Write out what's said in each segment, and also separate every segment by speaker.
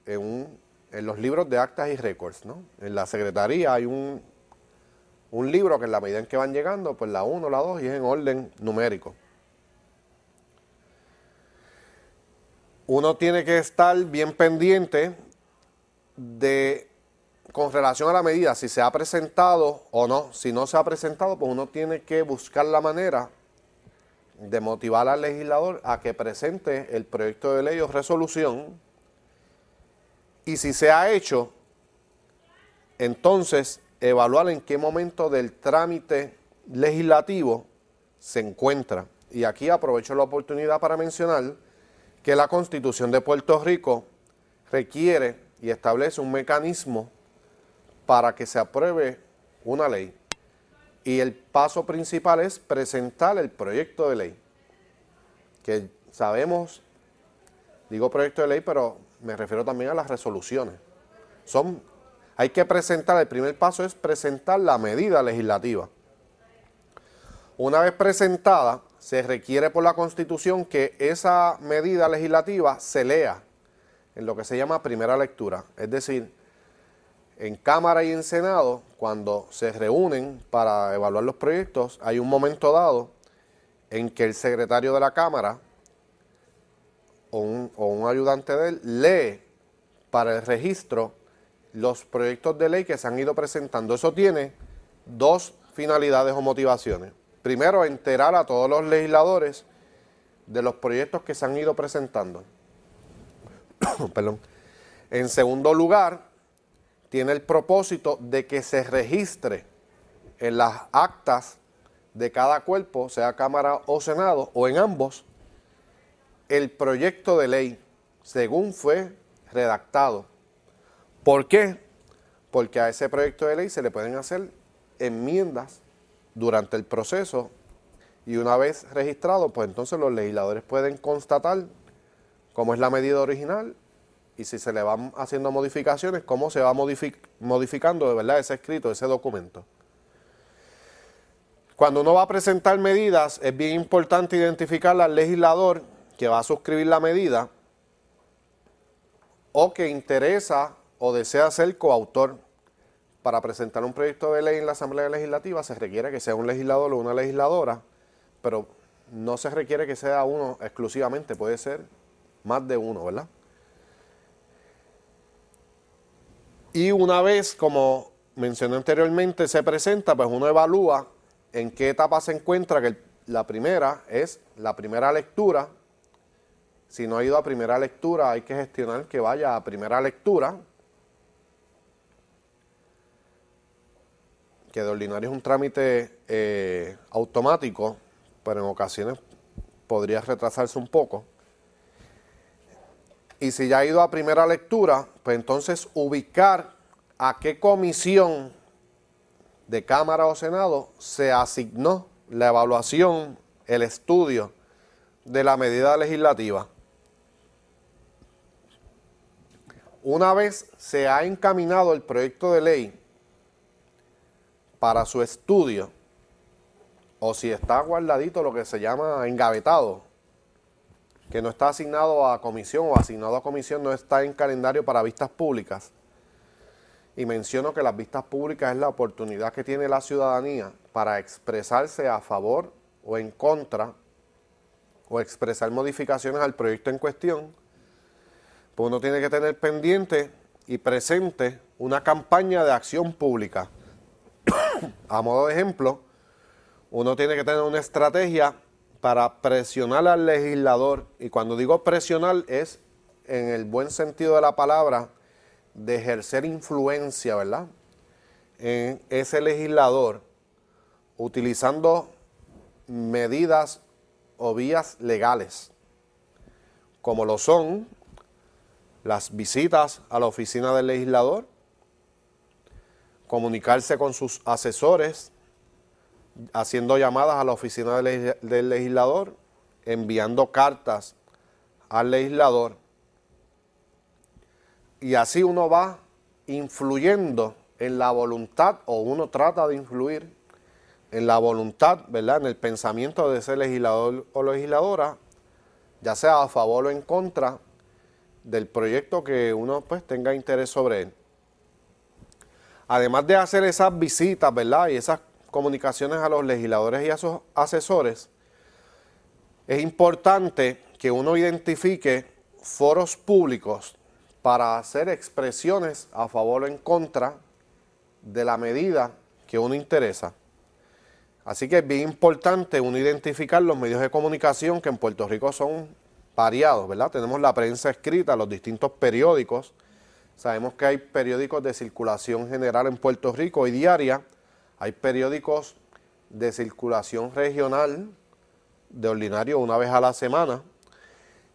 Speaker 1: en los libros de actas y récords, ¿no? En la secretaría hay un libro que en la medida en que van llegando, pues la 1, la 2 y es en orden numérico. Uno tiene que estar bien pendiente con relación a la medida, si se ha presentado o no. Si no se ha presentado, pues uno tiene que buscar la manera de motivar al legislador a que presente el proyecto de ley o resolución. Y si se ha hecho, entonces evaluar en qué momento del trámite legislativo se encuentra. Y aquí aprovecho la oportunidad para mencionar que la Constitución de Puerto Rico requiere y establece un mecanismo para que se apruebe una ley. Y el paso principal es presentar el proyecto de ley. Que sabemos, digo proyecto de ley, pero me refiero también a las resoluciones. Hay que presentar, el primer paso es presentar la medida legislativa. Una vez presentada, se requiere por la Constitución que esa medida legislativa se lea en lo que se llama primera lectura. Es decir, en Cámara y en Senado, cuando se reúnen para evaluar los proyectos, hay un momento dado en que el secretario de la Cámara o un ayudante de él lee para el registro los proyectos de ley que se han ido presentando. Eso tiene dos finalidades o motivaciones. Primero, enterar a todos los legisladores de los proyectos que se han ido presentando. Perdón. En segundo lugar, tiene el propósito de que se registre en las actas de cada cuerpo, sea Cámara o Senado, o en ambos, el proyecto de ley según fue redactado. ¿Por qué? Porque a ese proyecto de ley se le pueden hacer enmiendas durante el proceso y una vez registrado, pues entonces los legisladores pueden constatar cómo es la medida original y si se le van haciendo modificaciones, cómo se va modificando de verdad ese escrito, ese documento. Cuando uno va a presentar medidas, es bien importante identificar al legislador que va a suscribir la medida o que interesa o desea ser coautor. Para presentar un proyecto de ley en la Asamblea Legislativa se requiere que sea un legislador o una legisladora, pero no se requiere que sea uno exclusivamente, puede ser más de uno, ¿verdad? Y una vez, como mencioné anteriormente, se presenta, pues uno evalúa en qué etapa se encuentra, que la primera es la primera lectura. Si no ha ido a primera lectura, hay que gestionar que vaya a primera lectura, que de ordinario es un trámite automático, pero en ocasiones podría retrasarse un poco. Y si ya ha ido a primera lectura, pues entonces ubicar a qué comisión de Cámara o Senado se asignó la evaluación, el estudio de la medida legislativa. Una vez se ha encaminado el proyecto de ley para su estudio, o si está guardadito, lo que se llama engavetado, que no está asignado a comisión o asignado a comisión, no está en calendario para vistas públicas. Y menciono que las vistas públicas es la oportunidad que tiene la ciudadanía para expresarse a favor o en contra, o expresar modificaciones al proyecto en cuestión. Pues uno tiene que tener pendiente y presente una campaña de acción pública. A modo de ejemplo, uno tiene que tener una estrategia para presionar al legislador, y cuando digo presionar es en el buen sentido de la palabra, de ejercer influencia, ¿verdad?, en ese legislador, utilizando medidas o vías legales, como lo son las visitas a la oficina del legislador, comunicarse con sus asesores, haciendo llamadas a la oficina del legislador, enviando cartas al legislador. Y así uno va influyendo en la voluntad, o uno trata de influir en la voluntad, ¿verdad?, en el pensamiento de ese legislador o legisladora, ya sea a favor o en contra del proyecto que uno pues tenga interés sobre él. Además de hacer esas visitas, ¿verdad? Y esas comunicaciones a los legisladores y a sus asesores, es importante que uno identifique foros públicos para hacer expresiones a favor o en contra de la medida que uno interesa. Así que es bien importante uno identificar los medios de comunicación que en Puerto Rico son variados, ¿verdad? Tenemos la prensa escrita, los distintos periódicos. Sabemos que hay periódicos de circulación general en Puerto Rico y diaria. Hay periódicos de circulación regional, de ordinario una vez a la semana.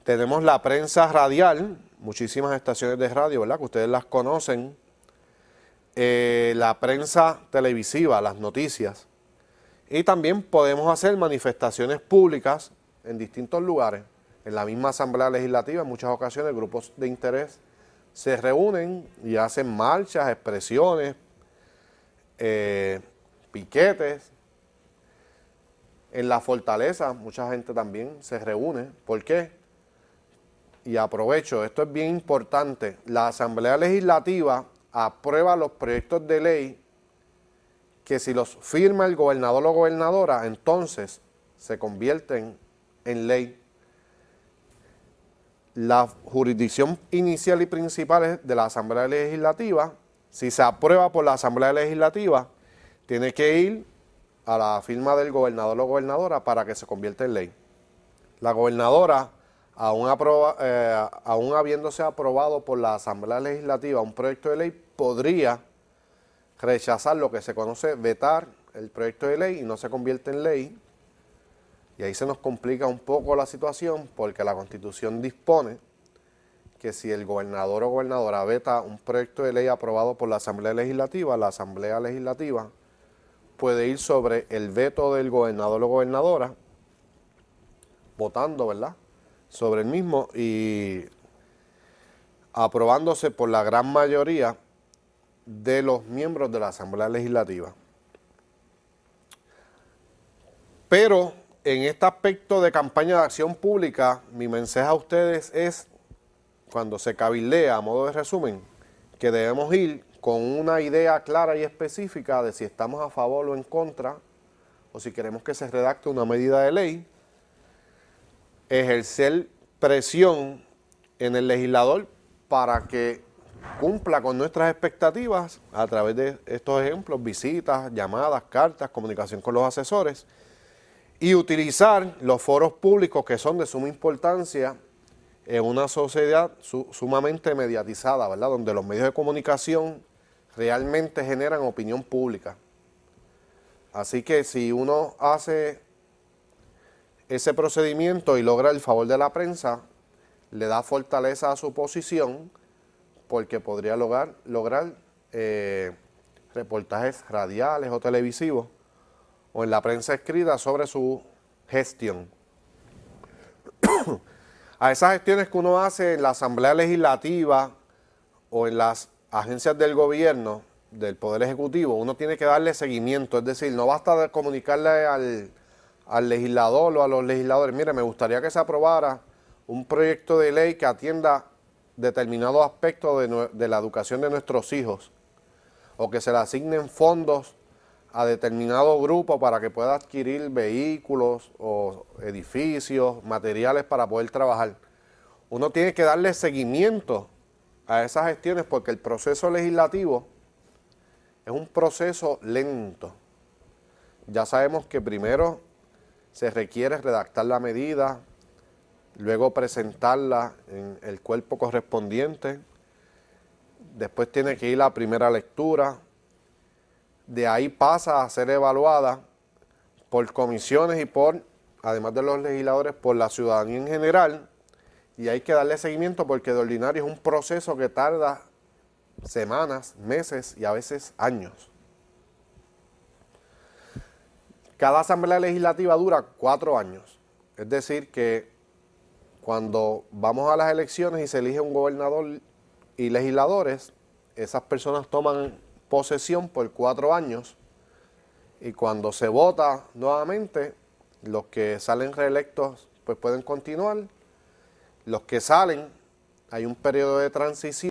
Speaker 1: Tenemos la prensa radial, muchísimas estaciones de radio, ¿verdad? Que ustedes las conocen. La prensa televisiva, las noticias. Y también podemos hacer manifestaciones públicas en distintos lugares. En la misma Asamblea Legislativa, en muchas ocasiones, grupos de interés se reúnen y hacen marchas, expresiones, piquetes. En la Fortaleza, mucha gente también se reúne. ¿Por qué? Y aprovecho, esto es bien importante. La Asamblea Legislativa aprueba los proyectos de ley que si los firma el gobernador o gobernadora, entonces se convierten en ley. La jurisdicción inicial y principal es de la Asamblea Legislativa. Si se aprueba por la Asamblea Legislativa, tiene que ir a la firma del gobernador o gobernadora para que se convierta en ley. La gobernadora, aún habiéndose aprobado por la Asamblea Legislativa un proyecto de ley, podría rechazar lo que se conoce, vetar el proyecto de ley y no se convierte en ley. Y ahí se nos complica un poco la situación porque la Constitución dispone que si el gobernador o gobernadora veta un proyecto de ley aprobado por la Asamblea Legislativa puede ir sobre el veto del gobernador o gobernadora, votando, ¿verdad?, sobre el mismo y aprobándose por la gran mayoría de los miembros de la Asamblea Legislativa. Pero en este aspecto de campaña de acción pública, mi mensaje a ustedes es, cuando se cabildea, a modo de resumen, que debemos ir con una idea clara y específica de si estamos a favor o en contra, o si queremos que se redacte una medida de ley, ejercer presión en el legislador para que cumpla con nuestras expectativas a través de estos ejemplos, visitas, llamadas, cartas, comunicación con los asesores, y utilizar los foros públicos que son de suma importancia en una sociedad sumamente mediatizada, ¿verdad?, donde los medios de comunicación realmente generan opinión pública. Así que si uno hace ese procedimiento y logra el favor de la prensa, le da fortaleza a su posición porque podría lograr reportajes radiales o televisivos o en la prensa escrita sobre su gestión. A esas gestiones que uno hace en la Asamblea Legislativa o en las agencias del gobierno, del Poder Ejecutivo, uno tiene que darle seguimiento, es decir, no basta comunicarle al legislador o a los legisladores, mire, me gustaría que se aprobara un proyecto de ley que atienda determinados aspectos de la educación de nuestros hijos, o que se le asignen fondos a determinado grupo para que pueda adquirir vehículos o edificios, materiales para poder trabajar. Uno tiene que darle seguimiento a esas gestiones porque el proceso legislativo es un proceso lento. Ya sabemos que primero se requiere redactar la medida, luego presentarla en el cuerpo correspondiente, después tiene que ir a la primera lectura, de ahí pasa a ser evaluada por comisiones y además de los legisladores, por la ciudadanía en general, y hay que darle seguimiento porque de ordinario es un proceso que tarda semanas, meses y a veces años. Cada asamblea legislativa dura 4 años, es decir que cuando vamos a las elecciones y se elige un gobernador y legisladores, esas personas toman posesión por 4 años y cuando se vota nuevamente, los que salen reelectos pues pueden continuar, los que salen hay un periodo de transición